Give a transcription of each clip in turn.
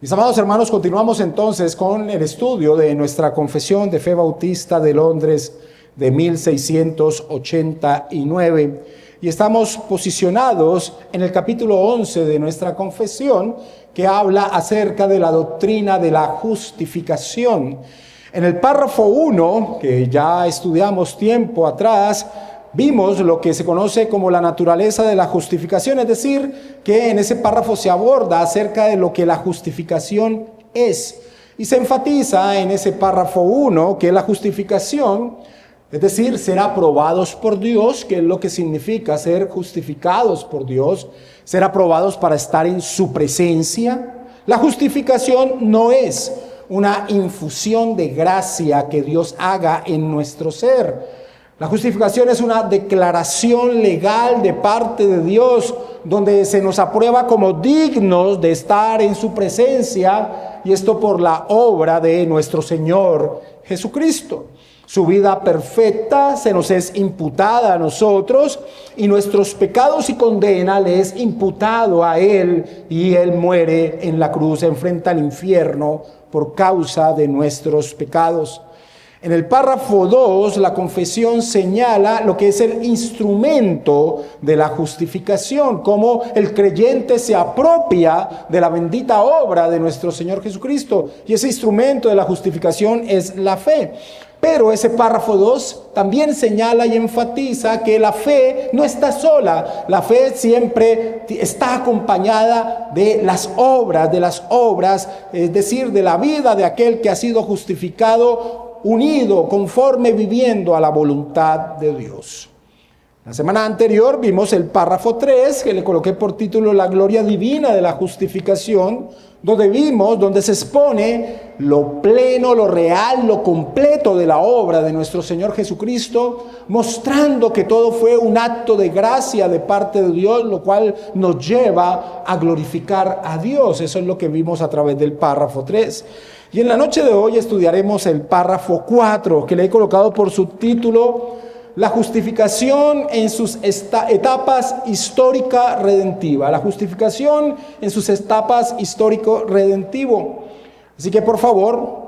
Mis amados hermanos, continuamos entonces con el estudio de nuestra Confesión de Fe Bautista de Londres de 1689 y estamos posicionados en el capítulo 11 de nuestra confesión, que habla acerca de la doctrina de la justificación. En el párrafo 1, que ya estudiamos tiempo atrás, vimos lo que se conoce como la naturaleza de la justificación, es decir, que en ese párrafo se aborda acerca de lo que la justificación es. Y se enfatiza en ese párrafo 1 que la justificación, es decir, ser aprobados por Dios, que es lo que significa ser justificados por Dios, ser aprobados para estar en su presencia. La justificación no es una infusión de gracia que Dios haga en nuestro ser. La justificación es una declaración legal de parte de Dios, donde se nos aprueba como dignos de estar en su presencia, y esto por la obra de nuestro Señor Jesucristo. Su vida perfecta se nos es imputada a nosotros, y nuestros pecados y condena le es imputado a Él, y Él muere en la cruz, enfrenta al infierno por causa de nuestros pecados. En el párrafo 2, la confesión señala lo que es el instrumento de la justificación, cómo el creyente se apropia de la bendita obra de nuestro Señor Jesucristo, y ese instrumento de la justificación es la fe. Pero ese párrafo 2 también señala y enfatiza que la fe no está sola. La fe siempre está acompañada de las obras, es decir, de la vida de aquel que ha sido justificado, unido, conforme, viviendo a la voluntad de Dios. La semana anterior vimos el párrafo 3, que le coloqué por título La gloria divina de la justificación, donde se expone lo pleno, lo real, lo completo de la obra de nuestro Señor Jesucristo, mostrando que todo fue un acto de gracia de parte de Dios, lo cual nos lleva a glorificar a Dios. Eso es lo que vimos a través del párrafo 3. Y en la noche de hoy estudiaremos el párrafo 4, que le he colocado por subtítulo La justificación en sus etapas histórica-redentiva. La justificación en sus etapas histórico-redentivo. Así que por favor,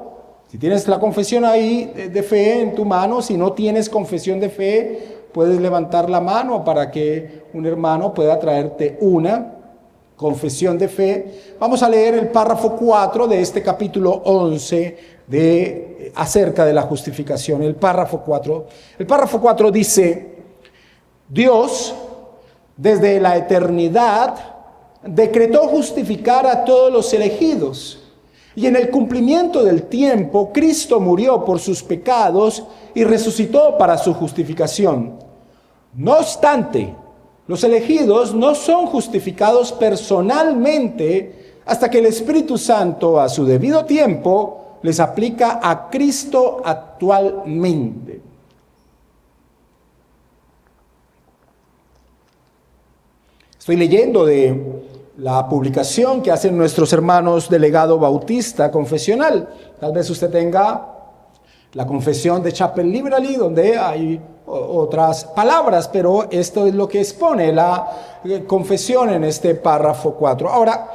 si tienes la confesión ahí de fe en tu mano, si no tienes confesión de fe, puedes levantar la mano para que un hermano pueda traerte una confesión de fe. Vamos a leer el párrafo 4 de este capítulo 11 acerca de la justificación. El párrafo 4 dice: Dios, desde la eternidad, decretó justificar a todos los elegidos, y en el cumplimiento del tiempo, Cristo murió por sus pecados y resucitó para su justificación. No obstante, los elegidos no son justificados personalmente hasta que el Espíritu Santo, a su debido tiempo, les aplica a Cristo actualmente. Estoy leyendo de la publicación que hacen nuestros hermanos del Legado Bautista Confesional. Tal vez usted tenga la confesión de Chapel Liberty, donde hay otras palabras, pero esto es lo que expone la confesión en este párrafo 4. Ahora,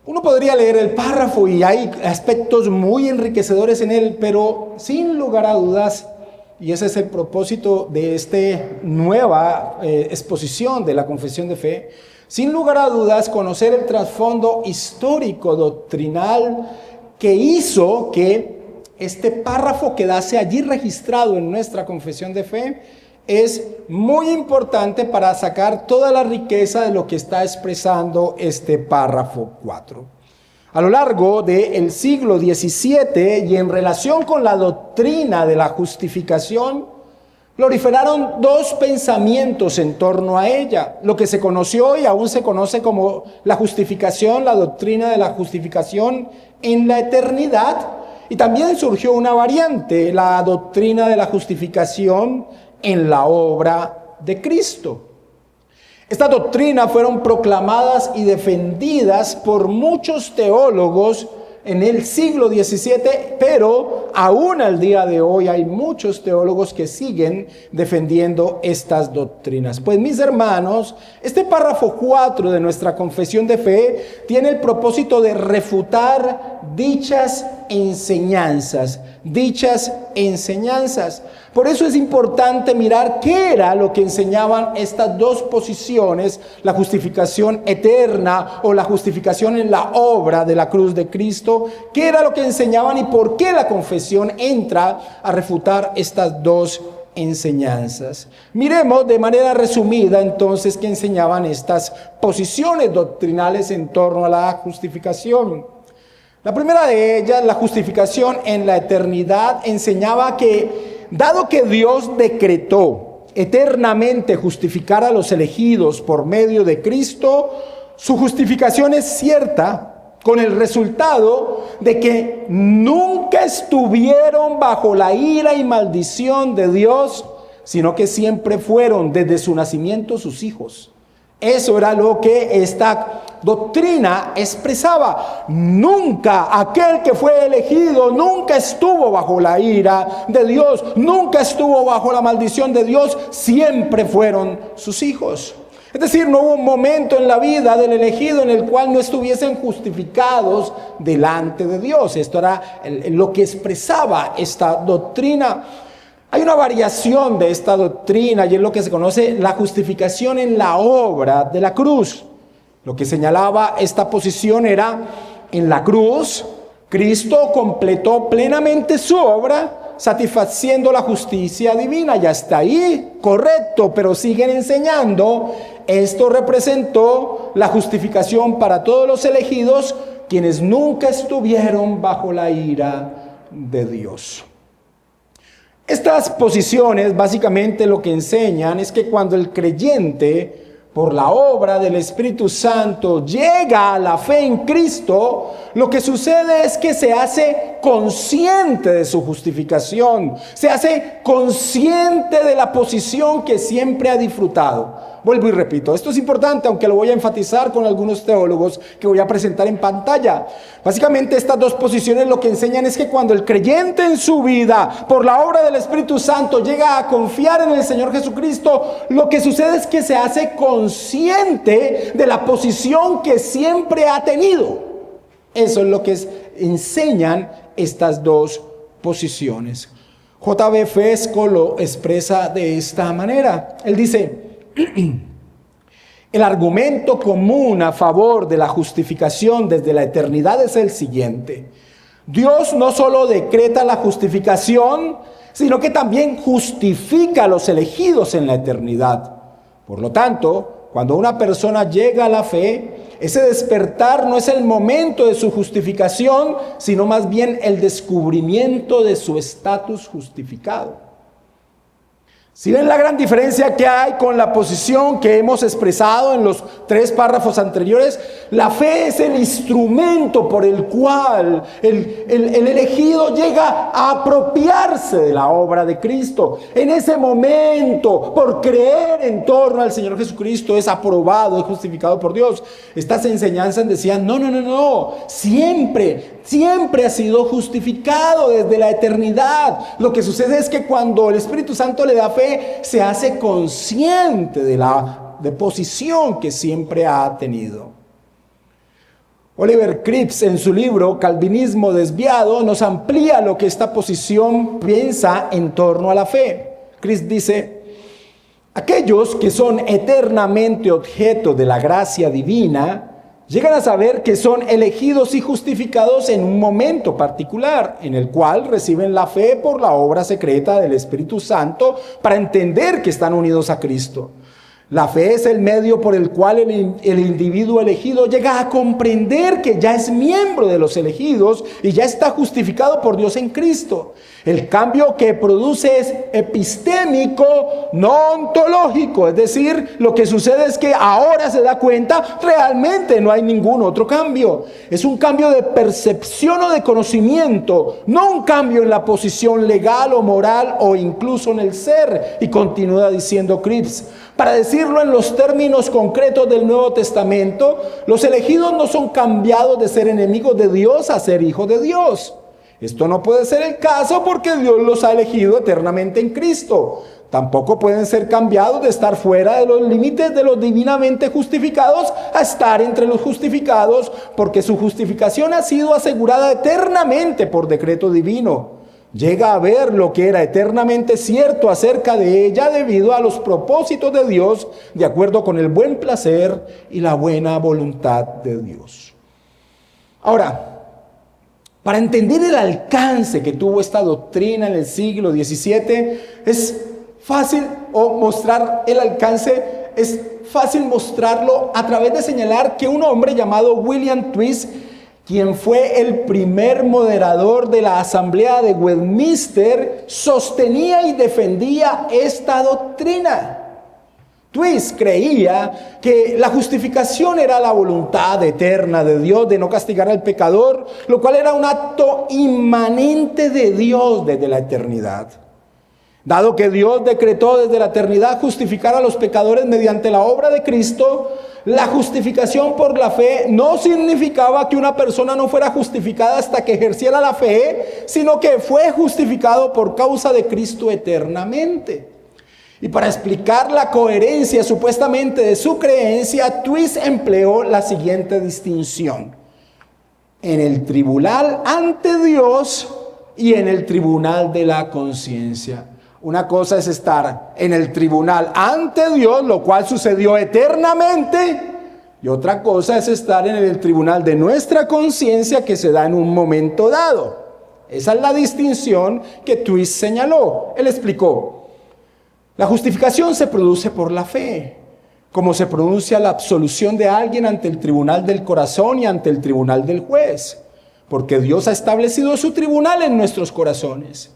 uno podría leer el párrafo y hay aspectos muy enriquecedores en él, pero sin lugar a dudas, y ese es el propósito de esta nueva exposición de la confesión de fe, sin lugar a dudas, conocer el trasfondo histórico, doctrinal, que hizo que este párrafo quedase allí registrado en nuestra confesión de fe, es muy importante para sacar toda la riqueza de lo que está expresando este párrafo 4. A lo largo del siglo XVII y en relación con la doctrina de la justificación, proliferaron dos pensamientos en torno a ella. Lo que se conoció y aún se conoce como la justificación, la doctrina de la justificación en la eternidad. Y también surgió una variante, la doctrina de la justificación en la obra de Cristo. Estas doctrinas fueron proclamadas y defendidas por muchos teólogos en el siglo XVII, pero aún al día de hoy hay muchos teólogos que siguen defendiendo estas doctrinas. Pues mis hermanos, este párrafo 4 de nuestra confesión de fe tiene el propósito de refutar dichas enseñanzas. Por eso es importante mirar qué era lo que enseñaban estas dos posiciones, la justificación eterna o la justificación en la obra de la cruz de Cristo, qué era lo que enseñaban y por qué la confesión entra a refutar estas dos enseñanzas. Miremos de manera resumida entonces qué enseñaban estas posiciones doctrinales en torno a la justificación. La primera de ellas, la justificación en la eternidad, enseñaba que, dado que Dios decretó eternamente justificar a los elegidos por medio de Cristo, su justificación es cierta, con el resultado de que nunca estuvieron bajo la ira y maldición de Dios, sino que siempre fueron desde su nacimiento sus hijos. Eso era lo que esta doctrina expresaba. Nunca aquel que fue elegido, nunca estuvo bajo la ira de Dios, nunca estuvo bajo la maldición de Dios, siempre fueron sus hijos. Es decir, no hubo un momento en la vida del elegido en el cual no estuviesen justificados delante de Dios. Esto era lo que expresaba esta doctrina. Hay una variación de esta doctrina y es lo que se conoce la justificación en la obra de la cruz. Lo que señalaba esta posición era, en la cruz, Cristo completó plenamente su obra, satisfaciendo la justicia divina. Y hasta ahí, correcto, pero siguen enseñando, esto representó la justificación para todos los elegidos, quienes nunca estuvieron bajo la ira de Dios. Estas posiciones básicamente lo que enseñan es que cuando el creyente, por la obra del Espíritu Santo, llega a la fe en Cristo, lo que sucede es que se hace consciente de su justificación, se hace consciente de la posición que siempre ha disfrutado. Vuelvo y repito, esto es importante, aunque lo voy a enfatizar con algunos teólogos que voy a presentar en pantalla. Básicamente estas dos posiciones lo que enseñan es que cuando el creyente en su vida, por la obra del Espíritu Santo, llega a confiar en el Señor Jesucristo, lo que sucede es que se hace consciente de la posición que siempre ha tenido. Eso es lo que enseñan estas dos posiciones. J.B. Fesco lo expresa de esta manera. Él dice: el argumento común a favor de la justificación desde la eternidad es el siguiente: Dios no solo decreta la justificación, sino que también justifica a los elegidos en la eternidad. Por lo tanto, cuando una persona llega a la fe, ese despertar no es el momento de su justificación, sino más bien el descubrimiento de su estatus justificado. Si ven la gran diferencia que hay con la posición que hemos expresado en los 3 párrafos anteriores, la fe es el instrumento por el cual el elegido llega a apropiarse de la obra de Cristo. En ese momento, por creer en torno al Señor Jesucristo, es aprobado, es justificado por Dios. Estas enseñanzas decían: no, siempre ha sido justificado desde la eternidad. Lo que sucede es que cuando el Espíritu Santo le da fe, se hace consciente de la posición que siempre ha tenido. Oliver Cripps, en su libro Calvinismo Desviado, nos amplía lo que esta posición piensa en torno a la fe. Cripps dice: aquellos que son eternamente objeto de la gracia divina llegan a saber que son elegidos y justificados en un momento particular, en el cual reciben la fe por la obra secreta del Espíritu Santo para entender que están unidos a Cristo. La fe es el medio por el cual el individuo elegido llega a comprender que ya es miembro de los elegidos y ya está justificado por Dios en Cristo. El cambio que produce es epistémico, no ontológico. Es decir, lo que sucede es que ahora se da cuenta, realmente no hay ningún otro cambio. Es un cambio de percepción o de conocimiento, no un cambio en la posición legal o moral o incluso en el ser. Y continúa diciendo Cripps: Para decirlo en los términos concretos del Nuevo Testamento, los elegidos no son cambiados de ser enemigos de Dios a ser hijos de Dios. Esto no puede ser el caso porque Dios los ha elegido eternamente en Cristo. Tampoco pueden ser cambiados de estar fuera de los límites de los divinamente justificados a estar entre los justificados, porque su justificación ha sido asegurada eternamente por decreto divino. Llega a ver lo que era eternamente cierto acerca de ella debido a los propósitos de Dios, de acuerdo con el buen placer y la buena voluntad de Dios. Ahora, para entender el alcance que tuvo esta doctrina en el siglo XVII, es fácil mostrar el alcance, es fácil mostrarlo a través de señalar que un hombre llamado William Twist, quien fue el primer moderador de la Asamblea de Westminster, sostenía y defendía esta doctrina. Twist creía que la justificación era la voluntad eterna de Dios de no castigar al pecador, lo cual era un acto inmanente de Dios desde la eternidad. Dado que Dios decretó desde la eternidad justificar a los pecadores mediante la obra de Cristo, la justificación por la fe no significaba que una persona no fuera justificada hasta que ejerciera la fe, sino que fue justificado por causa de Cristo eternamente. Y para explicar la coherencia supuestamente de su creencia, Twist empleó la siguiente distinción: en el tribunal ante Dios y en el tribunal de la conciencia. Una cosa es estar en el tribunal ante Dios, lo cual sucedió eternamente, y otra cosa es estar en el tribunal de nuestra conciencia, que se da en un momento dado. Esa es la distinción que Twist señaló. Él explicó: la justificación se produce por la fe, como se pronuncia la absolución de alguien ante el tribunal del corazón y ante el tribunal del juez, porque Dios ha establecido su tribunal en nuestros corazones.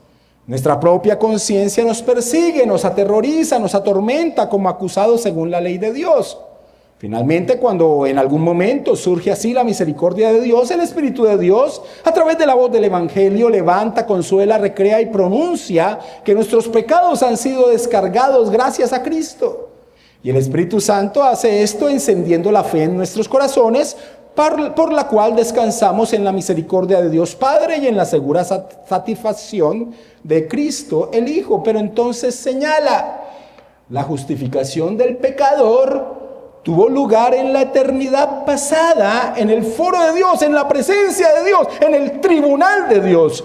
Nuestra propia conciencia nos persigue, nos aterroriza, nos atormenta como acusados según la ley de Dios. Finalmente, cuando en algún momento surge así la misericordia de Dios, el Espíritu de Dios, a través de la voz del Evangelio, levanta, consuela, recrea y pronuncia que nuestros pecados han sido descargados gracias a Cristo. Y el Espíritu Santo hace esto encendiendo la fe en nuestros corazones, por la cual descansamos en la misericordia de Dios Padre y en la segura satisfacción de Cristo el Hijo. Pero entonces señala: la justificación del pecador tuvo lugar en la eternidad pasada, en el foro de Dios, en la presencia de Dios, en el tribunal de Dios.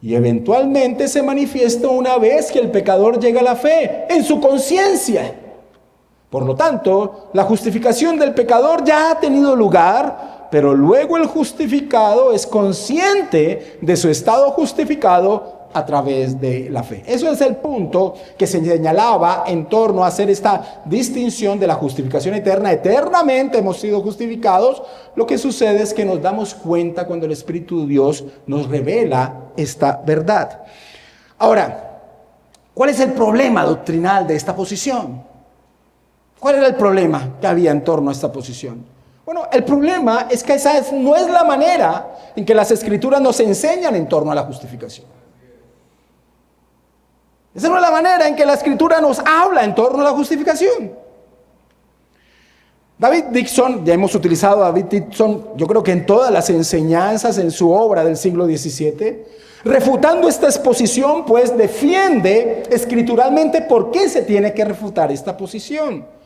Y eventualmente se manifiesta una vez que el pecador llega a la fe, en su conciencia. Por lo tanto, la justificación del pecador ya ha tenido lugar, pero luego el justificado es consciente de su estado justificado a través de la fe. Eso es el punto que se señalaba en torno a hacer esta distinción de la justificación eterna. Eternamente hemos sido justificados. Lo que sucede es que nos damos cuenta cuando el Espíritu de Dios nos revela esta verdad. Ahora, ¿cuál es el problema doctrinal de esta posición? ¿Cuál era el problema que había en torno a esta posición? Bueno, el problema es que esa no es la manera en que las Escrituras nos enseñan en torno a la justificación. Esa no es la manera en que la Escritura nos habla en torno a la justificación. David Dixon, ya hemos utilizado a David Dixon, yo creo que en todas las enseñanzas en su obra del siglo XVII, refutando esta exposición, pues defiende escrituralmente por qué se tiene que refutar esta posición.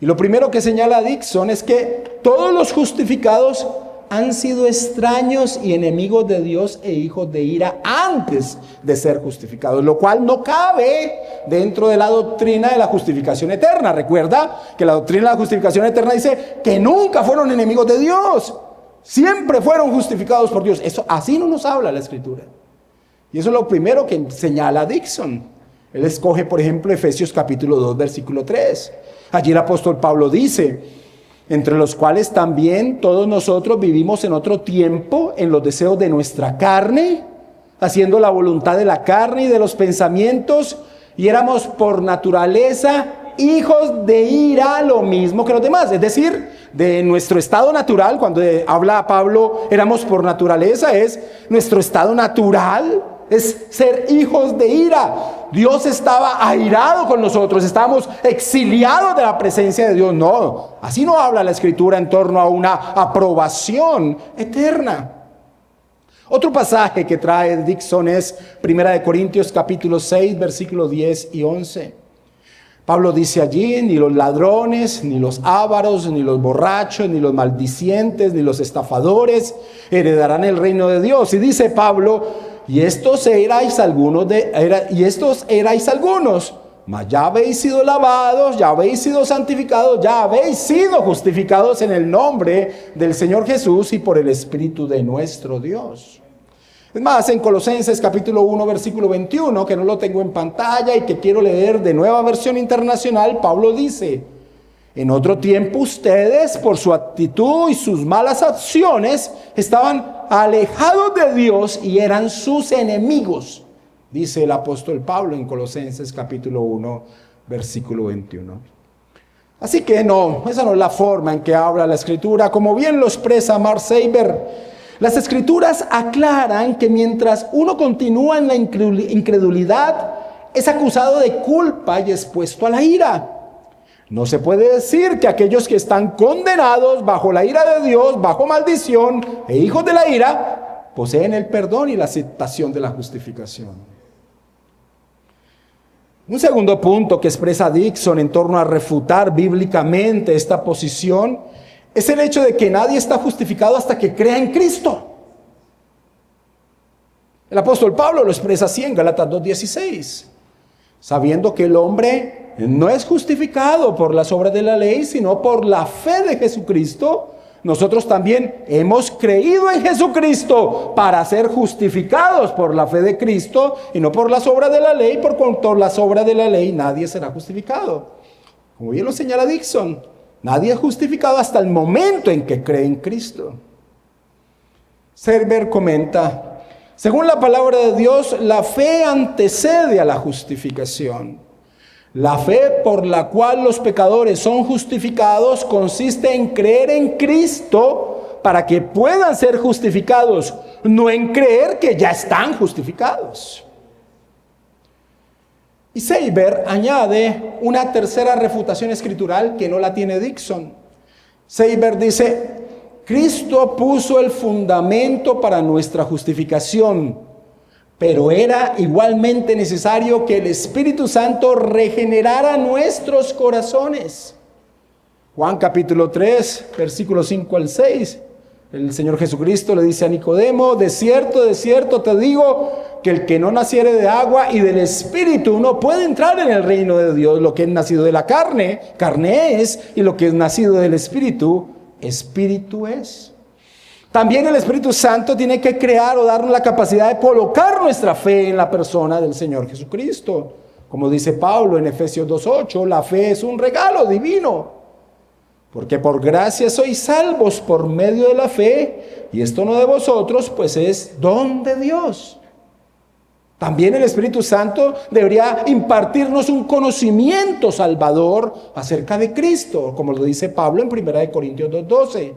Y lo primero que señala Dixon es que todos los justificados han sido extraños y enemigos de Dios e hijos de ira antes de ser justificados, lo cual no cabe dentro de la doctrina de la justificación eterna. Recuerda que la doctrina de la justificación eterna dice que nunca fueron enemigos de Dios, siempre fueron justificados por Dios. Eso así no nos habla la Escritura. Y eso es lo primero que señala Dixon. Él escoge, por ejemplo, Efesios capítulo 2, versículo 3. Allí el apóstol Pablo dice: entre los cuales también todos nosotros vivimos en otro tiempo en los deseos de nuestra carne, haciendo la voluntad de la carne y de los pensamientos, y éramos por naturaleza hijos de ira, lo mismo que los demás. Es decir, de nuestro estado natural, cuando habla Pablo, éramos por naturaleza, es nuestro estado natural, es ser hijos de ira. Dios estaba airado con nosotros, estamos exiliados de la presencia de Dios. No, así no habla la Escritura en torno a una aprobación eterna. Otro pasaje que trae Dixon es 1 Corintios capítulo 6, versículos 10 y 11. Pablo dice allí: ni los ladrones, ni los ávaros, ni los borrachos, ni los maldicientes, ni los estafadores heredarán el reino de Dios. Y dice Pablo: y estos erais algunos, mas ya habéis sido lavados, ya habéis sido santificados, ya habéis sido justificados en el nombre del Señor Jesús y por el Espíritu de nuestro Dios. Es más, en Colosenses capítulo 1, versículo 21, que no lo tengo en pantalla y que quiero leer de Nueva Versión Internacional, Pablo dice: en otro tiempo ustedes, por su actitud y sus malas acciones, estaban alejados de Dios y eran sus enemigos, dice el apóstol Pablo en Colosenses capítulo 1, versículo 21. Así que no, esa no es la forma en que habla la Escritura, como bien lo expresa Mark Seiber. Las Escrituras aclaran que mientras uno continúa en la incredulidad, es acusado de culpa y expuesto a la ira. No se puede decir que aquellos que están condenados bajo la ira de Dios, bajo maldición e hijos de la ira, poseen el perdón y la aceptación de la justificación. Un segundo punto que expresa Dixon en torno a refutar bíblicamente esta posición es el hecho de que nadie está justificado hasta que crea en Cristo. El apóstol Pablo lo expresa así en Gálatas 2:16, sabiendo que el hombre no es justificado por las obras de la ley, sino por la fe de Jesucristo. Nosotros también hemos creído en Jesucristo para ser justificados por la fe de Cristo y no por las obras de la ley, por cuanto las obras de la ley nadie será justificado. Como bien lo señala Dixon, nadie es justificado hasta el momento en que cree en Cristo. Serber comenta: según la palabra de Dios, la fe antecede a la justificación. La fe por la cual los pecadores son justificados consiste en creer en Cristo para que puedan ser justificados, no en creer que ya están justificados. Y Seiber añade una tercera refutación escritural que no la tiene Dixon. Seiber dice: Cristo puso el fundamento para nuestra justificación, pero era igualmente necesario que el Espíritu Santo regenerara nuestros corazones. Juan capítulo 3, versículos 5 al 6. El Señor Jesucristo le dice a Nicodemo: de cierto te digo que el que no naciere de agua y del Espíritu no puede entrar en el reino de Dios. Lo que es nacido de la carne, carne es, y lo que es nacido del Espíritu, espíritu es. También el Espíritu Santo tiene que crear o darnos la capacidad de colocar nuestra fe en la persona del Señor Jesucristo. Como dice Pablo en Efesios 2:8, la fe es un regalo divino. Porque por gracia sois salvos por medio de la fe, y esto no de vosotros, pues es don de Dios. También el Espíritu Santo debería impartirnos un conocimiento salvador acerca de Cristo, como lo dice Pablo en 1 Corintios 2:12.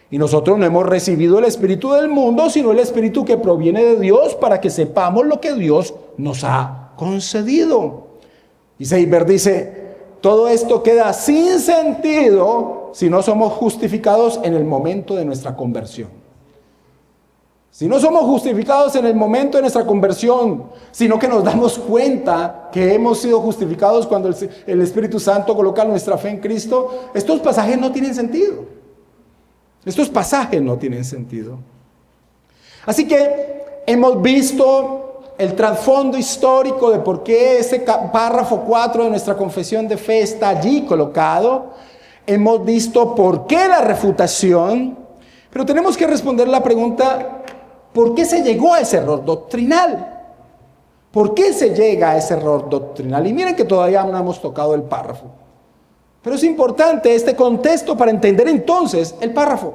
Y nosotros no hemos recibido el espíritu del mundo, sino el espíritu que proviene de Dios, para que sepamos lo que Dios nos ha concedido. Y Seiber dice: todo esto queda sin sentido si no somos justificados en el momento de nuestra conversión. Si no somos justificados en el momento de nuestra conversión, sino que nos damos cuenta que hemos sido justificados cuando el Espíritu Santo coloca nuestra fe en Cristo, estos pasajes no tienen sentido. Estos pasajes no tienen sentido. Así que hemos visto el trasfondo histórico de por qué ese párrafo 4 de nuestra confesión de fe está allí colocado. Hemos visto por qué la refutación, pero tenemos que responder la pregunta: ¿por qué se llegó a ese error doctrinal? ¿Por qué se llega a ese error doctrinal? Y miren que todavía no hemos tocado el párrafo. Pero es importante este contexto para entender entonces el párrafo.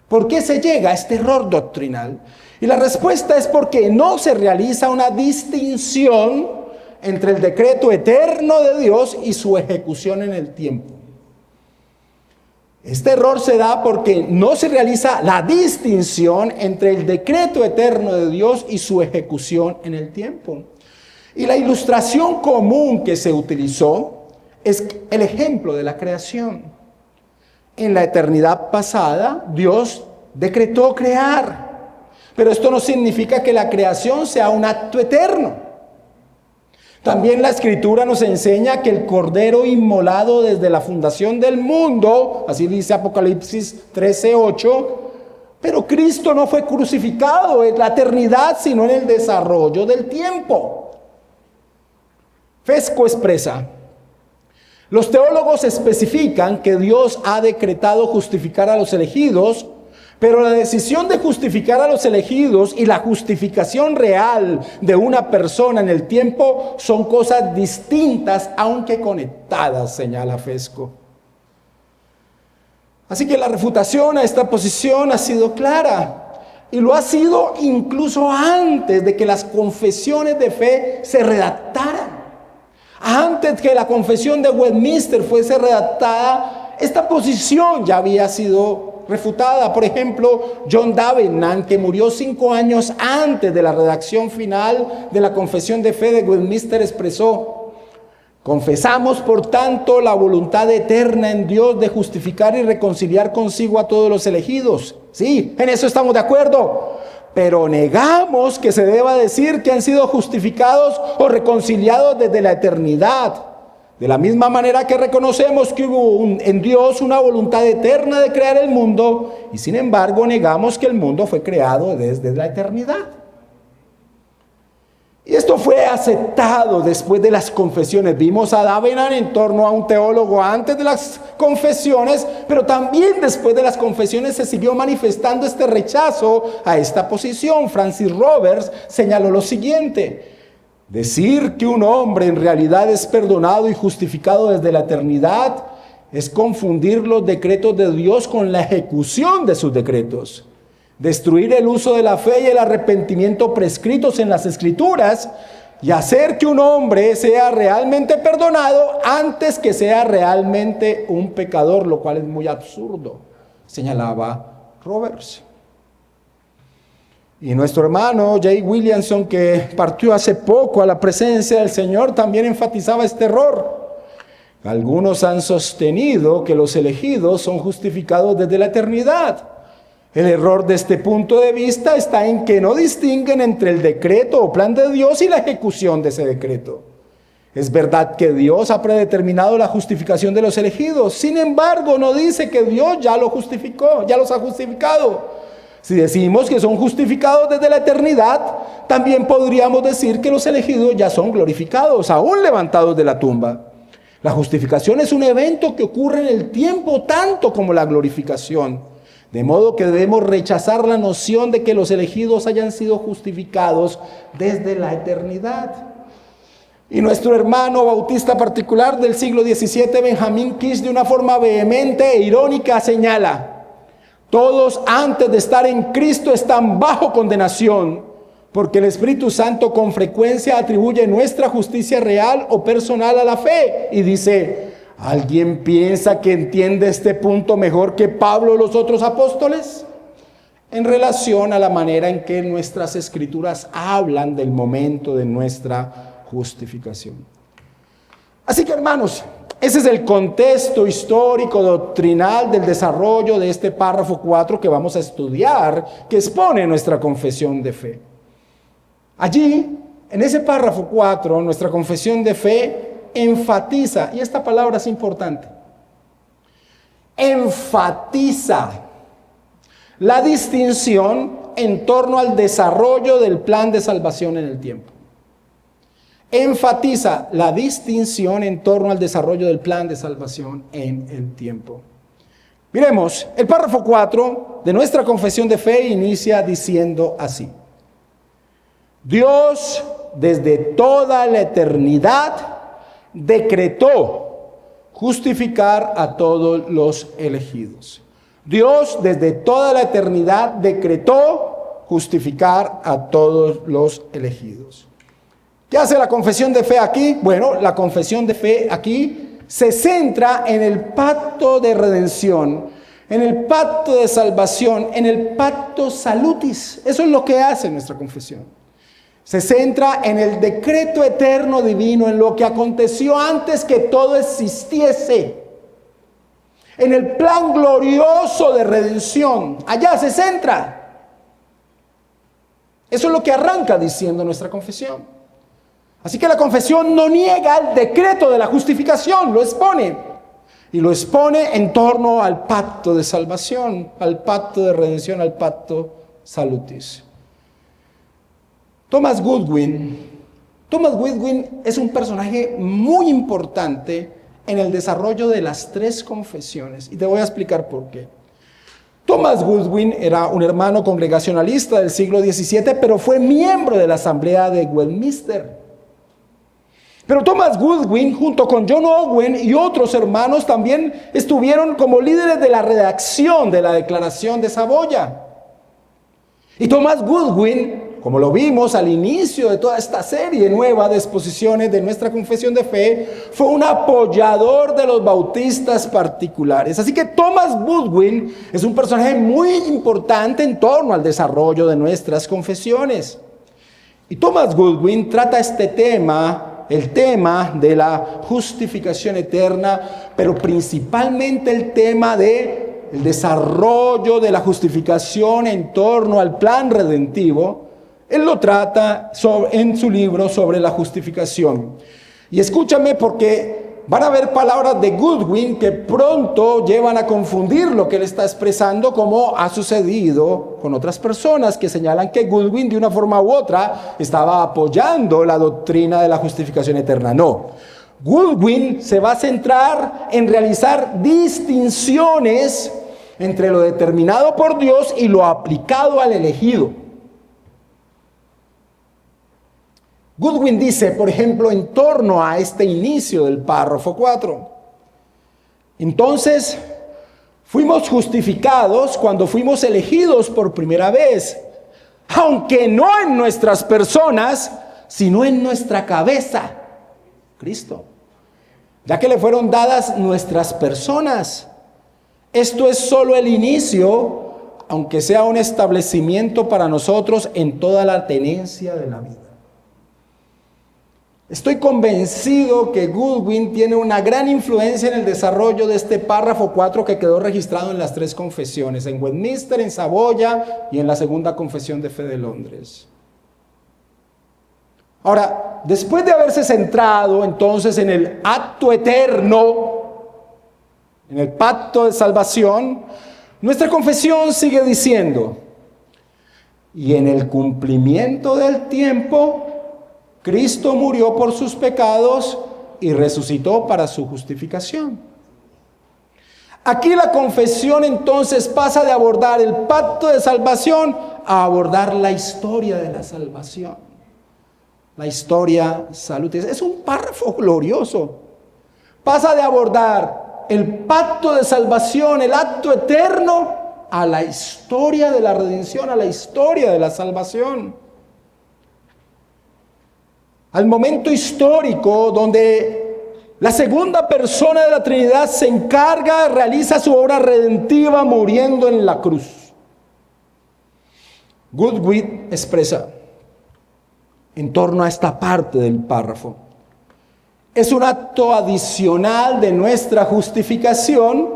¿Por qué se llega a este error doctrinal? Y la respuesta es porque no se realiza una distinción entre el decreto eterno de Dios y su ejecución en el tiempo. Este error se da porque no se realiza la distinción entre el decreto eterno de Dios y su ejecución en el tiempo. Y la ilustración común que se utilizó es el ejemplo de la creación. En la eternidad pasada, Dios decretó crear, pero esto no significa que la creación sea un acto eterno. También la Escritura nos enseña que el Cordero inmolado desde la fundación del mundo, así dice Apocalipsis 13:8, pero Cristo no fue crucificado en la eternidad, sino en el desarrollo del tiempo. Fesco expresa: los teólogos especifican que Dios ha decretado justificar a los elegidos, pero la decisión de justificar a los elegidos y la justificación real de una persona en el tiempo son cosas distintas, aunque conectadas, señala Fesco. Así que la refutación a esta posición ha sido clara, y lo ha sido incluso antes de que las confesiones de fe se redactaran. Antes que la confesión de Westminster fuese redactada, esta posición ya había sido refutada. Por ejemplo, John Davenant, que murió 5 años antes de la redacción final de la confesión de fe de Westminster, expresó: confesamos por tanto la voluntad eterna en Dios de justificar y reconciliar consigo a todos los elegidos. Sí, en eso estamos de acuerdo, pero negamos que se deba decir que han sido justificados o reconciliados desde la eternidad. De la misma manera que reconocemos que hubo en Dios una voluntad eterna de crear el mundo, y sin embargo negamos que el mundo fue creado desde la eternidad. Y esto fue aceptado después de las confesiones. Vimos a Davenant en torno a un teólogo antes de las confesiones, pero también después de las confesiones se siguió manifestando este rechazo a esta posición. Francis Roberts señaló lo siguiente: decir que un hombre en realidad es perdonado y justificado desde la eternidad es confundir los decretos de Dios con la ejecución de sus decretos. Destruir el uso de la fe y el arrepentimiento prescritos en las Escrituras y hacer que un hombre sea realmente perdonado antes que sea realmente un pecador, lo cual es muy absurdo, señalaba Roberts. Y nuestro hermano Jay Williamson, que partió hace poco a la presencia del Señor, también enfatizaba este error. Algunos han sostenido que los elegidos son justificados desde la eternidad. El error de este punto de vista está en que no distinguen entre el decreto o plan de Dios y la ejecución de ese decreto. Es verdad que Dios ha predeterminado la justificación de los elegidos, sin embargo no dice que Dios ya los justificó, ya los ha justificado. Si decimos que son justificados desde la eternidad, también podríamos decir que los elegidos ya son glorificados, aún levantados de la tumba. La justificación es un evento que ocurre en el tiempo tanto como la glorificación. De modo que debemos rechazar la noción de que los elegidos hayan sido justificados desde la eternidad. Y nuestro hermano bautista particular del siglo XVII, Benjamin Kish, de una forma vehemente e irónica señala: todos antes de estar en Cristo están bajo condenación, porque el Espíritu Santo con frecuencia atribuye nuestra justicia real o personal a la fe. Y dice: ¿alguien piensa que entiende este punto mejor que Pablo o los otros apóstoles? En relación a la manera en que nuestras Escrituras hablan del momento de nuestra justificación. Así que, hermanos, ese es el contexto histórico doctrinal del desarrollo de este párrafo 4 que vamos a estudiar, que expone nuestra confesión de fe. Allí, en ese párrafo 4, nuestra confesión de fe enfatiza, y esta palabra es importante, enfatiza la distinción en torno al desarrollo del plan de salvación en el tiempo. Enfatiza la distinción en torno al desarrollo del plan de salvación en el tiempo. Miremos, el párrafo 4 de nuestra confesión de fe inicia diciendo así: Dios desde toda la eternidad decretó justificar a todos los elegidos. Dios desde toda la eternidad decretó justificar a todos los elegidos. ¿Qué hace la confesión de fe aquí? Bueno, la confesión de fe aquí se centra en el pacto de redención, en el pacto de salvación, en el pacto salutis. Eso es lo que hace nuestra confesión. Se centra en el decreto eterno divino, en lo que aconteció antes que todo existiese, en el plan glorioso de redención. Allá se centra. Eso es lo que arranca diciendo nuestra confesión. Así que la confesión no niega el decreto de la justificación, lo expone. Y lo expone en torno al pacto de salvación, al pacto de redención, al pacto salutis. Thomas Goodwin es un personaje muy importante en el desarrollo de las tres confesiones. Y te voy a explicar por qué. Thomas Goodwin era un hermano congregacionalista del siglo XVII, pero fue miembro de la Asamblea de Westminster. Pero Thomas Goodwin, junto con John Owen y otros hermanos, también estuvieron como líderes de la redacción de la Declaración de Saboya. Y Thomas Goodwin, como lo vimos al inicio de toda esta serie nueva de exposiciones de nuestra confesión de fe, fue un apoyador de los bautistas particulares. Así que Thomas Goodwin es un personaje muy importante en torno al desarrollo de nuestras confesiones. Y Thomas Goodwin trata este tema, el tema de la justificación eterna, pero principalmente el tema del desarrollo de la justificación en torno al plan redentivo. Él lo trata en su libro sobre la justificación. Y escúchame, porque van a haber palabras de Goodwin que pronto llevan a confundir lo que él está expresando, como ha sucedido con otras personas que señalan que Goodwin de una forma u otra estaba apoyando la doctrina de la justificación eterna. No, Goodwin se va a centrar en realizar distinciones entre lo determinado por Dios y lo aplicado al elegido. Goodwin dice, por ejemplo, en torno a este inicio del párrafo 4. Entonces, fuimos justificados cuando fuimos elegidos por primera vez, aunque no en nuestras personas, sino en nuestra cabeza, Cristo, ya que le fueron dadas nuestras personas. Esto es solo el inicio, aunque sea un establecimiento para nosotros en toda la tenencia de la vida. Estoy convencido que Goodwin tiene una gran influencia en el desarrollo de este párrafo 4 que quedó registrado en las tres confesiones, en Westminster, en Saboya y en la segunda confesión de fe de Londres. Ahora, después de haberse centrado entonces en el acto eterno, en el pacto de salvación, nuestra confesión sigue diciendo, y en el cumplimiento del tiempo, Cristo murió por sus pecados y resucitó para su justificación. Aquí la confesión entonces pasa de abordar el pacto de salvación a abordar la historia de la salvación. La historia salutis. Es un párrafo glorioso. Pasa de abordar el pacto de salvación, el acto eterno, a la historia de la redención, a la historia de la salvación. Al momento histórico donde la segunda persona de la Trinidad se encarga, realiza su obra redentiva muriendo en la cruz. Goodwin expresa en torno a esta parte del párrafo: es un acto adicional de nuestra justificación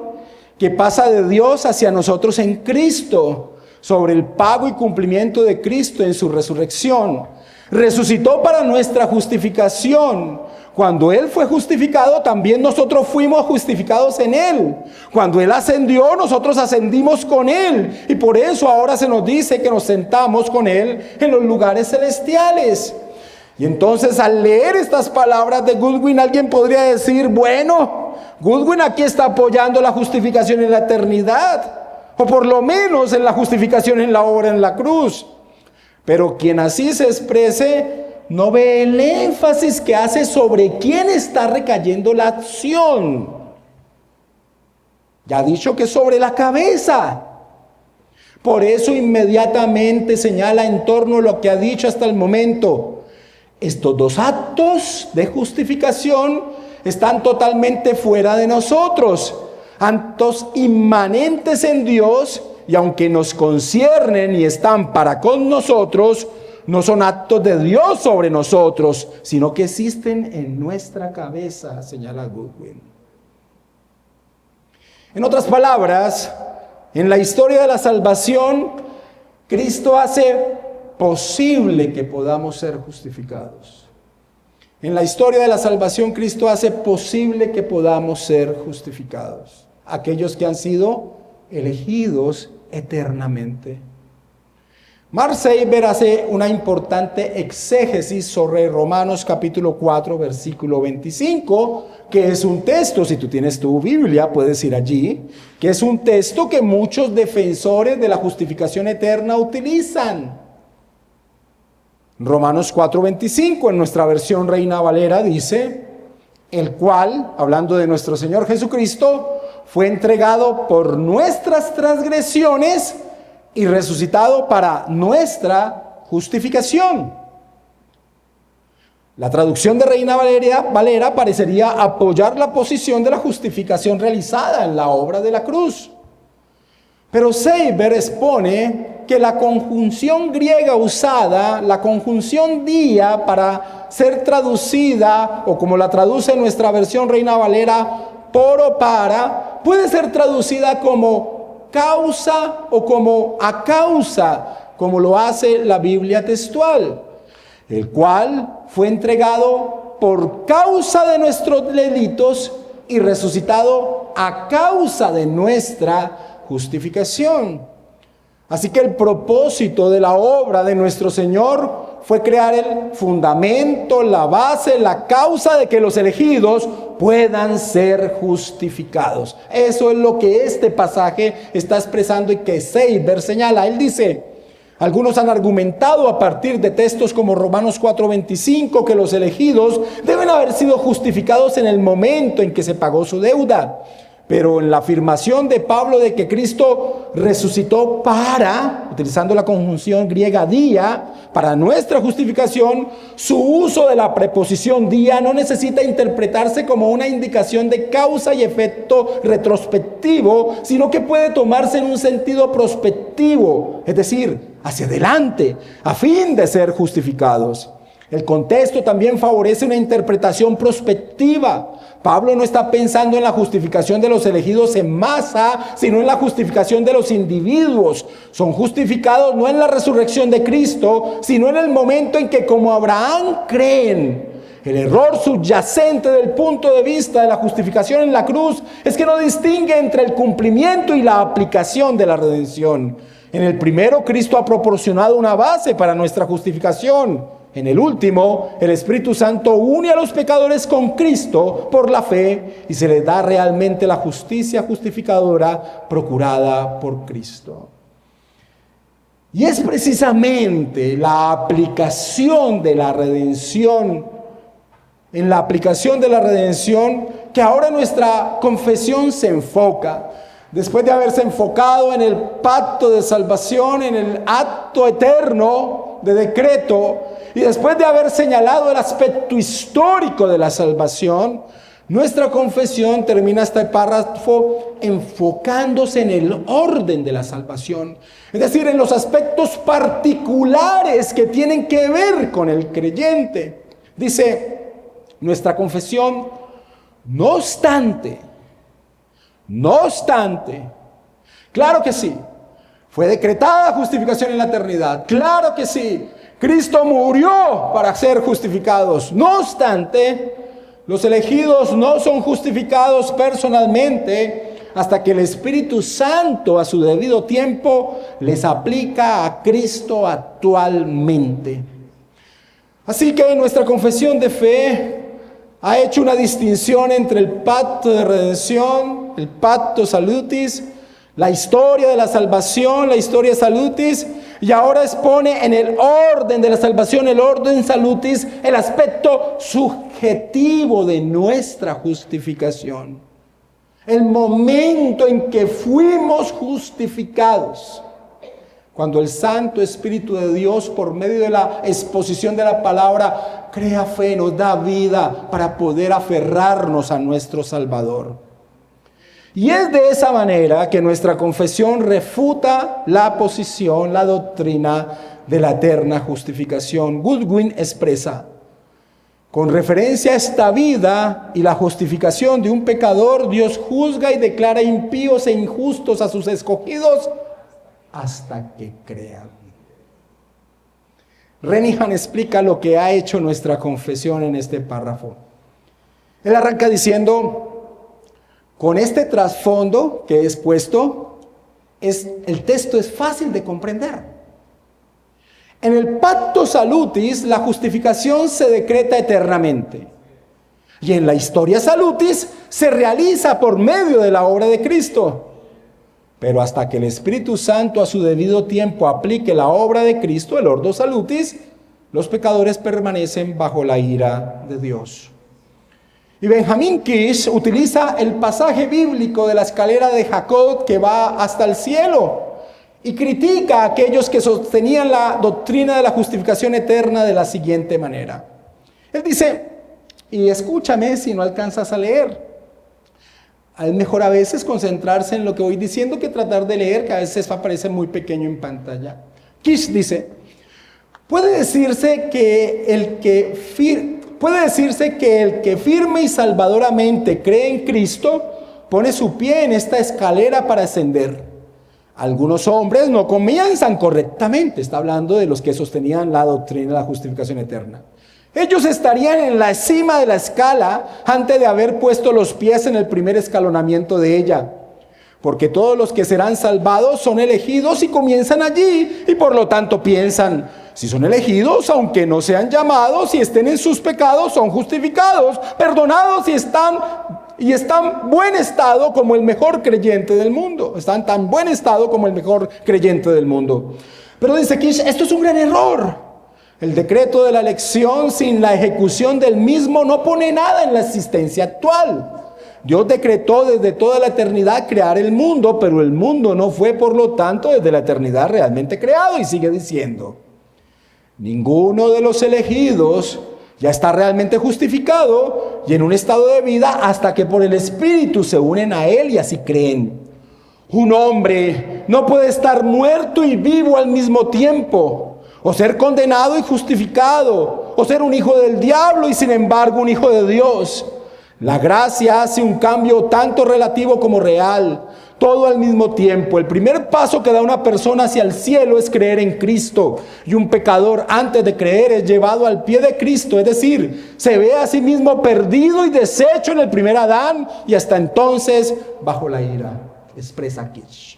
que pasa de Dios hacia nosotros en Cristo, sobre el pago y cumplimiento de Cristo en su resurrección. Resucitó para nuestra justificación. Cuando Él fue justificado, también nosotros fuimos justificados en Él. Cuando Él ascendió, nosotros ascendimos con Él. Y por eso ahora se nos dice que nos sentamos con Él en los lugares celestiales. Y entonces, al leer estas palabras de Goodwin, alguien podría decir, bueno, Goodwin aquí está apoyando la justificación en la eternidad, o por lo menos en la justificación en la obra en la cruz. Pero quien así se exprese no ve el énfasis que hace sobre quién está recayendo la acción. Ya ha dicho que sobre la cabeza. Por eso inmediatamente señala en torno a lo que ha dicho hasta el momento. Estos dos actos de justificación están totalmente fuera de nosotros, actos inmanentes en Dios, y aunque nos conciernen y están para con nosotros, no son actos de Dios sobre nosotros, sino que existen en nuestra cabeza, señala Goodwin. En otras palabras, en la historia de la salvación, Cristo hace posible que podamos ser justificados. En la historia de la salvación, Cristo hace posible que podamos ser justificados. Aquellos que han sido elegidos eternamente. Mark Seiber hace una importante exégesis sobre Romanos capítulo 4, versículo 25, que es un texto, si tú tienes tu Biblia, puedes ir allí, que es un texto que muchos defensores de la justificación eterna utilizan. Romanos 4, 25, en nuestra versión Reina Valera, dice: el cual, hablando de nuestro Señor Jesucristo, fue entregado por nuestras transgresiones y resucitado para nuestra justificación. La traducción de Reina Valera parecería apoyar la posición de la justificación realizada en la obra de la cruz. Pero Seiber expone que la conjunción griega usada, la conjunción dia, para ser traducida, o como la traduce nuestra versión Reina Valera, por o para, puede ser traducida como causa o como a causa, como lo hace la Biblia textual, el cual fue entregado por causa de nuestros delitos y resucitado a causa de nuestra justificación. Así que el propósito de la obra de nuestro Señor fue crear el fundamento, la base, la causa de que los elegidos puedan ser justificados. Eso es lo que este pasaje está expresando y que Seiber señala. Él dice: algunos han argumentado a partir de textos como Romanos 4:25 que los elegidos deben haber sido justificados en el momento en que se pagó su deuda. Pero en la afirmación de Pablo de que Cristo resucitó para, utilizando la conjunción griega dia, para nuestra justificación, su uso de la preposición dia no necesita interpretarse como una indicación de causa y efecto retrospectivo, sino que puede tomarse en un sentido prospectivo, es decir, hacia adelante, a fin de ser justificados. El contexto también favorece una interpretación prospectiva. Pablo no está pensando en la justificación de los elegidos en masa, sino en la justificación de los individuos. Son justificados no en la resurrección de Cristo, sino en el momento en que, como Abraham, creen. El error subyacente del punto de vista de la justificación en la cruz es que no distingue entre el cumplimiento y la aplicación de la redención. En el primero, Cristo ha proporcionado una base para nuestra justificación. En el último, el Espíritu Santo une a los pecadores con Cristo por la fe y se les da realmente la justicia justificadora procurada por Cristo. Y es precisamente la aplicación de la redención, en la aplicación de la redención, que ahora nuestra confesión se enfoca. Después de haberse enfocado en el pacto de salvación, en el acto eterno de decreto, y después de haber señalado el aspecto histórico de la salvación, nuestra confesión termina este párrafo enfocándose en el orden de la salvación, es decir, en los aspectos particulares que tienen que ver con el creyente. Dice nuestra confesión: no obstante, claro que sí, fue decretada justificación en la eternidad, claro que sí, Cristo murió para ser justificados. No obstante, los elegidos no son justificados personalmente hasta que el Espíritu Santo a su debido tiempo les aplica a Cristo actualmente. Así que nuestra confesión de fe ha hecho una distinción entre el pacto de redención, el pacto salutis, la historia de la salvación, la historia salutis, y ahora expone en el orden de la salvación, el orden salutis, el aspecto subjetivo de nuestra justificación. El momento en que fuimos justificados. Cuando el Santo Espíritu de Dios, por medio de la exposición de la palabra, crea fe, nos da vida para poder aferrarnos a nuestro Salvador. Y es de esa manera que nuestra confesión refuta la posición, la doctrina de la eterna justificación. Goodwin expresa: con referencia a esta vida y la justificación de un pecador, Dios juzga y declara impíos e injustos a sus escogidos hasta que crean. Renihan explica lo que ha hecho nuestra confesión en este párrafo. Él arranca diciendo: con este trasfondo que he expuesto, el texto es fácil de comprender. En el pacto salutis, la justificación se decreta eternamente. Y en la historia salutis, se realiza por medio de la obra de Cristo. Pero hasta que el Espíritu Santo a su debido tiempo aplique la obra de Cristo, el ordo salutis, los pecadores permanecen bajo la ira de Dios. Y Benjamin Kish utiliza el pasaje bíblico de la escalera de Jacob que va hasta el cielo y critica a aquellos que sostenían la doctrina de la justificación eterna de la siguiente manera. Él dice, y escúchame si no alcanzas a leer. Es mejor a veces concentrarse en lo que voy diciendo que tratar de leer, que a veces aparece muy pequeño en pantalla. Kish dice, puede decirse que el que firme y salvadoramente cree en Cristo pone su pie en esta escalera para ascender. Algunos hombres no comienzan correctamente, está hablando de los que sostenían la doctrina de la justificación eterna. Ellos estarían en la cima de la escala antes de haber puesto los pies en el primer escalonamiento de ella. Porque todos los que serán salvados son elegidos y comienzan allí, y por lo tanto piensan, si son elegidos, aunque no sean llamados y estén en sus pecados, son justificados, perdonados y están en buen estado como el mejor creyente del mundo. Están en tan buen estado como el mejor creyente del mundo. Pero dice Kish, esto es un gran error. El decreto de la elección sin la ejecución del mismo no pone nada en la existencia actual. Dios decretó desde toda la eternidad crear el mundo, pero el mundo no fue por lo tanto desde la eternidad realmente creado. Y sigue diciendo, ninguno de los elegidos ya está realmente justificado y en un estado de vida hasta que por el Espíritu se unen a Él y así creen. Un hombre no puede estar muerto y vivo al mismo tiempo, o ser condenado y justificado, o ser un hijo del diablo y sin embargo un hijo de Dios. La gracia hace un cambio tanto relativo como real, todo al mismo tiempo. El primer paso que da una persona hacia el cielo es creer en Cristo. Y un pecador antes de creer es llevado al pie de Cristo, es decir, se ve a sí mismo perdido y deshecho en el primer Adán y hasta entonces bajo la ira, expresa Kish.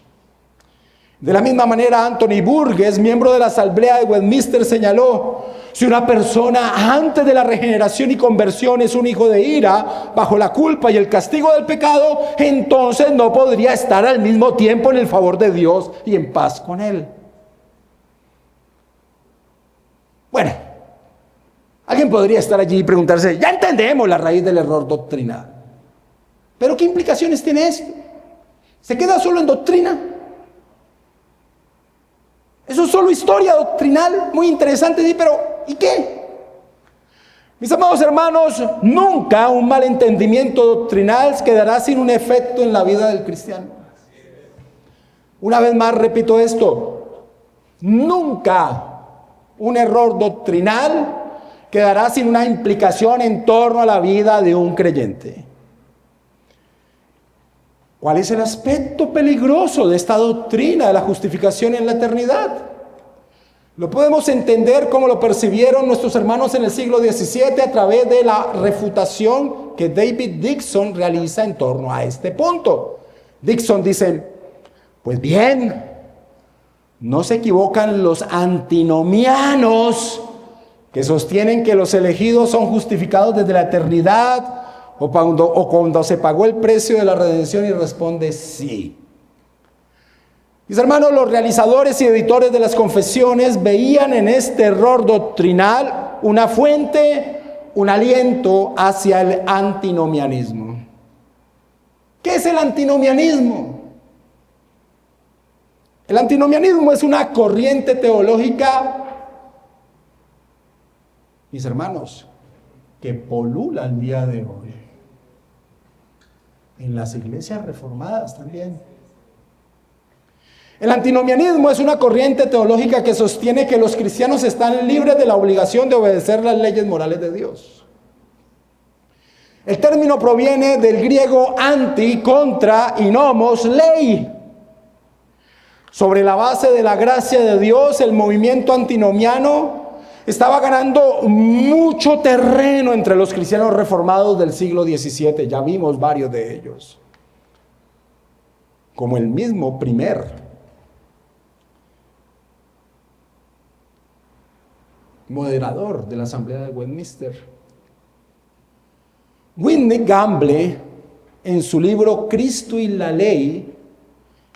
De la misma manera, Anthony Burgess, miembro de la Asamblea de Westminster, señaló, si una persona antes de la regeneración y conversión es un hijo de ira, bajo la culpa y el castigo del pecado, entonces no podría estar al mismo tiempo en el favor de Dios y en paz con Él. Bueno, alguien podría estar allí y preguntarse, ya entendemos la raíz del error doctrinal, pero ¿qué implicaciones tiene esto? ¿Se queda solo en doctrina? Eso es solo historia doctrinal, muy interesante, sí, pero ¿y qué? Mis amados hermanos, nunca un mal entendimiento doctrinal quedará sin un efecto en la vida del cristiano. Una vez más repito esto, nunca un error doctrinal quedará sin una implicación en torno a la vida de un creyente. ¿Cuál es el aspecto peligroso de esta doctrina de la justificación en la eternidad? Lo podemos entender como lo percibieron nuestros hermanos en el siglo XVII a través de la refutación que David Dixon realiza en torno a este punto. Dixon dice, pues bien, no se equivocan los antinomianos que sostienen que los elegidos son justificados desde la eternidad o cuando se pagó el precio de la redención, y responde sí. Mis hermanos, los realizadores y editores de las confesiones veían en este error doctrinal una fuente, un aliento hacia el antinomianismo. ¿Qué es el antinomianismo? El antinomianismo es una corriente teológica, mis hermanos, que polula el día de hoy. En las iglesias reformadas también. El antinomianismo es una corriente teológica que sostiene que los cristianos están libres de la obligación de obedecer las leyes morales de Dios. El término proviene del griego anti, contra, y nomos, ley. Sobre la base de la gracia de Dios, el movimiento antinomiano estaba ganando mucho terreno entre los cristianos reformados del siglo XVII. Ya vimos varios de ellos. Como el mismo primer moderador de la Asamblea de Westminster. Whitney Gamble, en su libro Cristo y la Ley,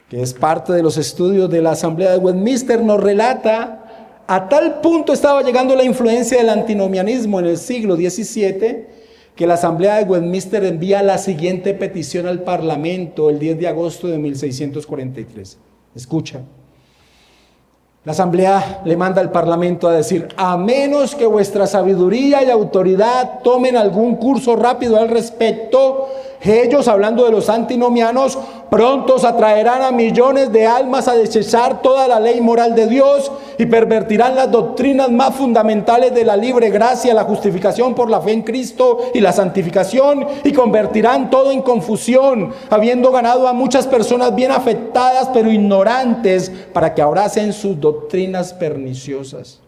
que es parte de los estudios de la Asamblea de Westminster, nos relata a tal punto estaba llegando la influencia del antinomianismo en el siglo XVII que la Asamblea de Westminster envía la siguiente petición al Parlamento el 10 de agosto de 1643. Escucha. La Asamblea le manda al Parlamento a decir: a menos que vuestra sabiduría y autoridad tomen algún curso rápido al respecto, ellos, hablando de los antinomianos, prontos atraerán a millones de almas a desechar toda la ley moral de Dios y pervertirán las doctrinas más fundamentales de la libre gracia, la justificación por la fe en Cristo y la santificación, y convertirán todo en confusión, habiendo ganado a muchas personas bien afectadas pero ignorantes para que abracen sus doctrinas perniciosas.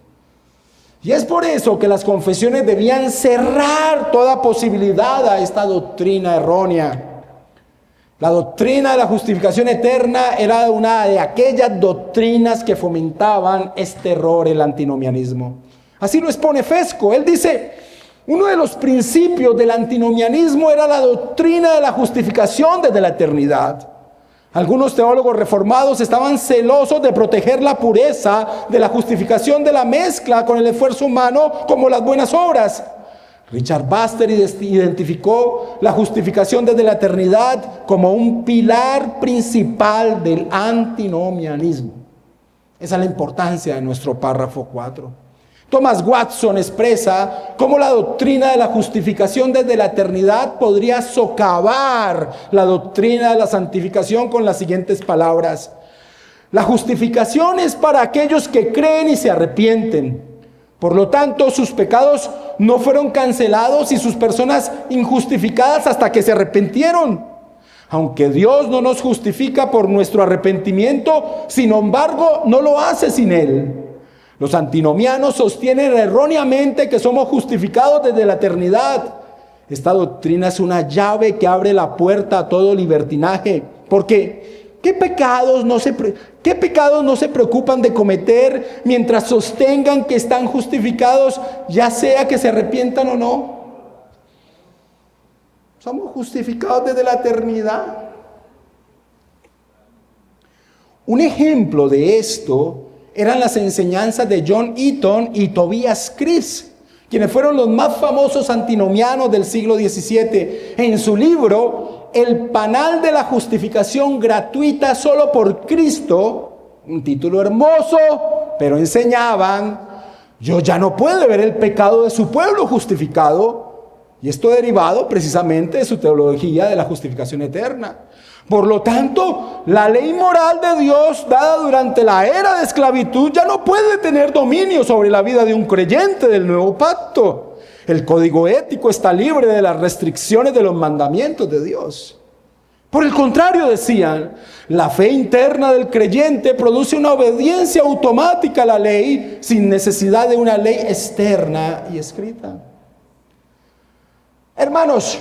Y es por eso que las confesiones debían cerrar toda posibilidad a esta doctrina errónea. La doctrina de la justificación eterna era una de aquellas doctrinas que fomentaban este error, el antinomianismo. Así lo expone Fesco. Él dice: uno de los principios del antinomianismo era la doctrina de la justificación desde la eternidad. Algunos teólogos reformados estaban celosos de proteger la pureza de la justificación de la mezcla con el esfuerzo humano como las buenas obras. Richard Baxter identificó la justificación desde la eternidad como un pilar principal del antinomianismo. Esa es la importancia de nuestro párrafo 4. Thomas Watson expresa cómo la doctrina de la justificación desde la eternidad podría socavar la doctrina de la santificación con las siguientes palabras: la justificación es para aquellos que creen y se arrepienten. Por lo tanto, sus pecados no fueron cancelados y sus personas injustificadas hasta que se arrepintieron. Aunque Dios no nos justifica por nuestro arrepentimiento, sin embargo, no lo hace sin él. Los antinomianos sostienen erróneamente que somos justificados desde la eternidad. Esta doctrina es una llave que abre la puerta a todo libertinaje, porque ¿qué pecados no se preocupan de cometer mientras sostengan que están justificados, ya sea que se arrepientan o no? Somos justificados desde la eternidad. Un ejemplo de esto eran las enseñanzas de John Eaton y Tobias Christ, quienes fueron los más famosos antinomianos del siglo XVII. En su libro, El Panal de la Justificación Gratuita solo por Cristo, un título hermoso, pero enseñaban: Dios ya no puede ver el pecado de su pueblo justificado, y esto derivado precisamente de su teología de la justificación eterna. Por lo tanto, la ley moral de Dios dada durante la era de esclavitud ya no puede tener dominio sobre la vida de un creyente del nuevo pacto. El código ético está libre de las restricciones de los mandamientos de Dios. Por el contrario, decían, la fe interna del creyente produce una obediencia automática a la ley sin necesidad de una ley externa y escrita. Hermanos,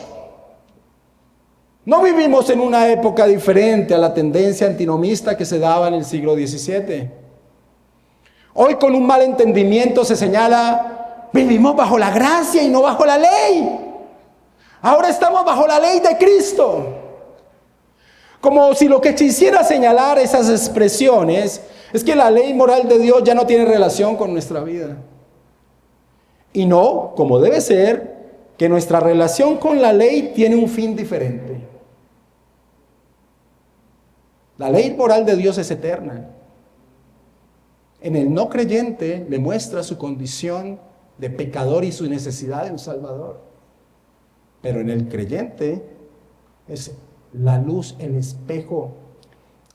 no vivimos en una época diferente a la tendencia antinomista que se daba en el siglo XVII. Hoy, con un mal entendimiento, se señala: vivimos bajo la gracia y no bajo la ley. Ahora estamos bajo la ley de Cristo. Como si lo que quisiera señalar esas expresiones es que la ley moral de Dios ya no tiene relación con nuestra vida. Y no, como debe ser, que nuestra relación con la ley tiene un fin diferente. La ley moral de Dios es eterna. En el no creyente le muestra su condición de pecador y su necesidad de un Salvador. Pero en el creyente es la luz, el espejo,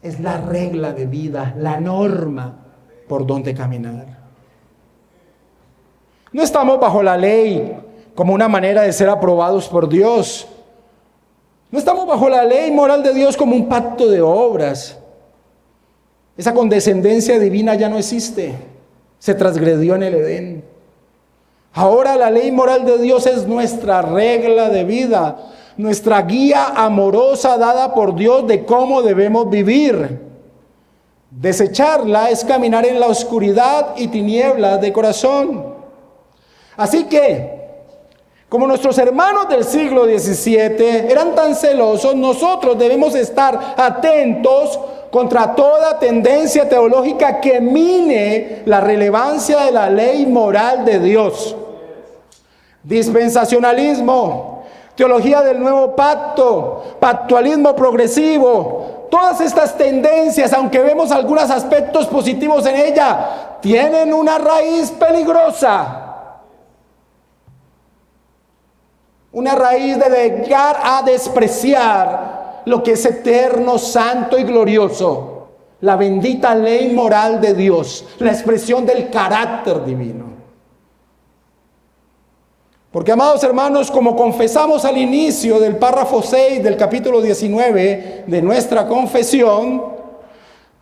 es la regla de vida, la norma por donde caminar. No estamos bajo la ley como una manera de ser aprobados por Dios. No estamos bajo la ley moral de Dios como un pacto de obras. Esa condescendencia divina ya no existe. Se transgredió en el Edén. Ahora la ley moral de Dios es nuestra regla de vida, nuestra guía amorosa dada por Dios de cómo debemos vivir. Desecharla es caminar en la oscuridad y tinieblas de corazón. Así que, como nuestros hermanos del siglo XVII eran tan celosos, nosotros debemos estar atentos contra toda tendencia teológica que mine la relevancia de la ley moral de Dios. Dispensacionalismo, teología del nuevo pacto, pactualismo progresivo, todas estas tendencias, aunque vemos algunos aspectos positivos en ella, tienen una raíz peligrosa. Una raíz de llegar a despreciar lo que es eterno, santo y glorioso. La bendita ley moral de Dios, la expresión del carácter divino. Porque, amados hermanos, como confesamos al inicio del párrafo 6 del capítulo 19 de nuestra confesión,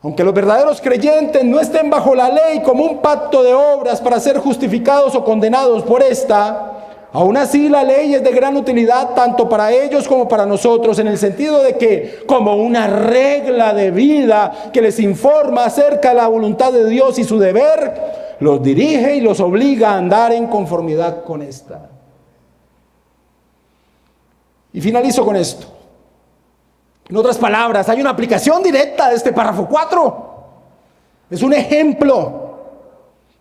aunque los verdaderos creyentes no estén bajo la ley como un pacto de obras para ser justificados o condenados por esta, aún así la ley es de gran utilidad tanto para ellos como para nosotros, en el sentido de que, como una regla de vida que les informa acerca de la voluntad de Dios y su deber, los dirige y los obliga a andar en conformidad con esta. Y finalizo con esto. En otras palabras, hay una aplicación directa de este párrafo 4. Es un ejemplo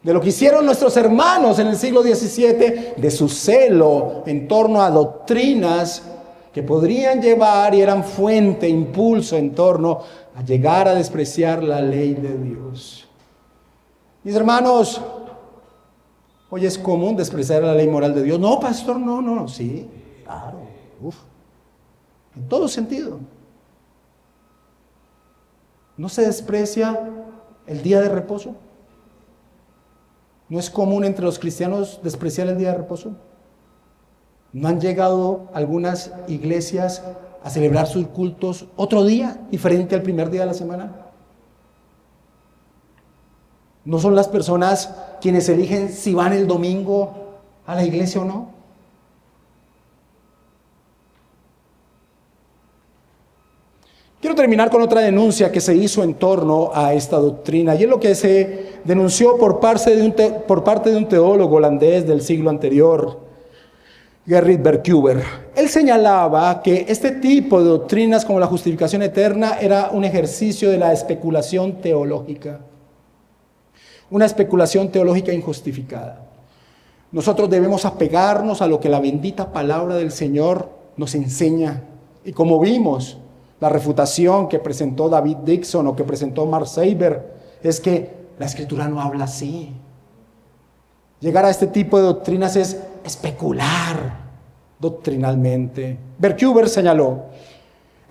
de lo que hicieron nuestros hermanos en el siglo XVII, de su celo en torno a doctrinas que podrían llevar y eran fuente, impulso en torno a llegar a despreciar la ley de Dios. Mis hermanos, hoy es común despreciar la ley moral de Dios. No, pastor, no, sí, claro, en todo sentido. ¿No se desprecia el día de reposo? ¿No es común entre los cristianos despreciar el día de reposo? ¿No han llegado algunas iglesias a celebrar sus cultos otro día, diferente al primer día de la semana? ¿No son las personas quienes eligen si van el domingo a la iglesia o no? Quiero terminar con otra denuncia que se hizo en torno a esta doctrina, y es lo que se denunció por parte de un teólogo holandés del siglo anterior, Gerrit Berkouwer. Él señalaba que este tipo de doctrinas como la justificación eterna era un ejercicio de la especulación teológica, una especulación teológica injustificada. Nosotros debemos apegarnos a lo que la bendita palabra del Señor nos enseña, y como vimos, la refutación que presentó David Dixon o que presentó Mark Seiber es que la Escritura no habla así. Llegar a este tipo de doctrinas es especular doctrinalmente. Berkouwer señaló,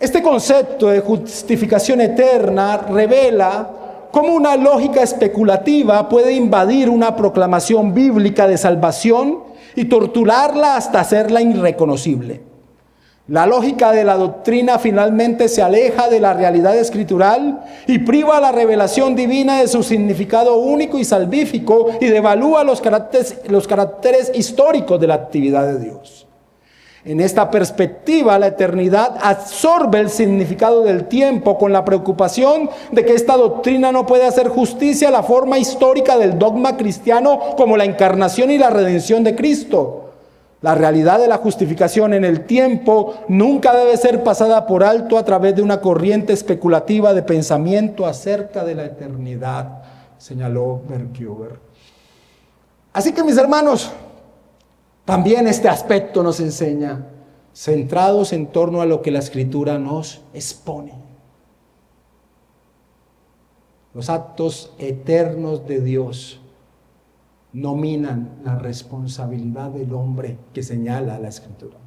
este concepto de justificación eterna revela cómo una lógica especulativa puede invadir una proclamación bíblica de salvación y torturarla hasta hacerla irreconocible. La lógica de la doctrina finalmente se aleja de la realidad escritural y priva a la revelación divina de su significado único y salvífico y devalúa los caracteres históricos de la actividad de Dios. En esta perspectiva, la eternidad absorbe el significado del tiempo con la preocupación de que esta doctrina no puede hacer justicia a la forma histórica del dogma cristiano como la encarnación y la redención de Cristo. La realidad de la justificación en el tiempo nunca debe ser pasada por alto a través de una corriente especulativa de pensamiento acerca de la eternidad, señaló Berkouwer. Así que, mis hermanos, también este aspecto nos enseña, centrados en torno a lo que la Escritura nos expone. Los actos eternos de Dios nominan la responsabilidad del hombre que señala la Escritura.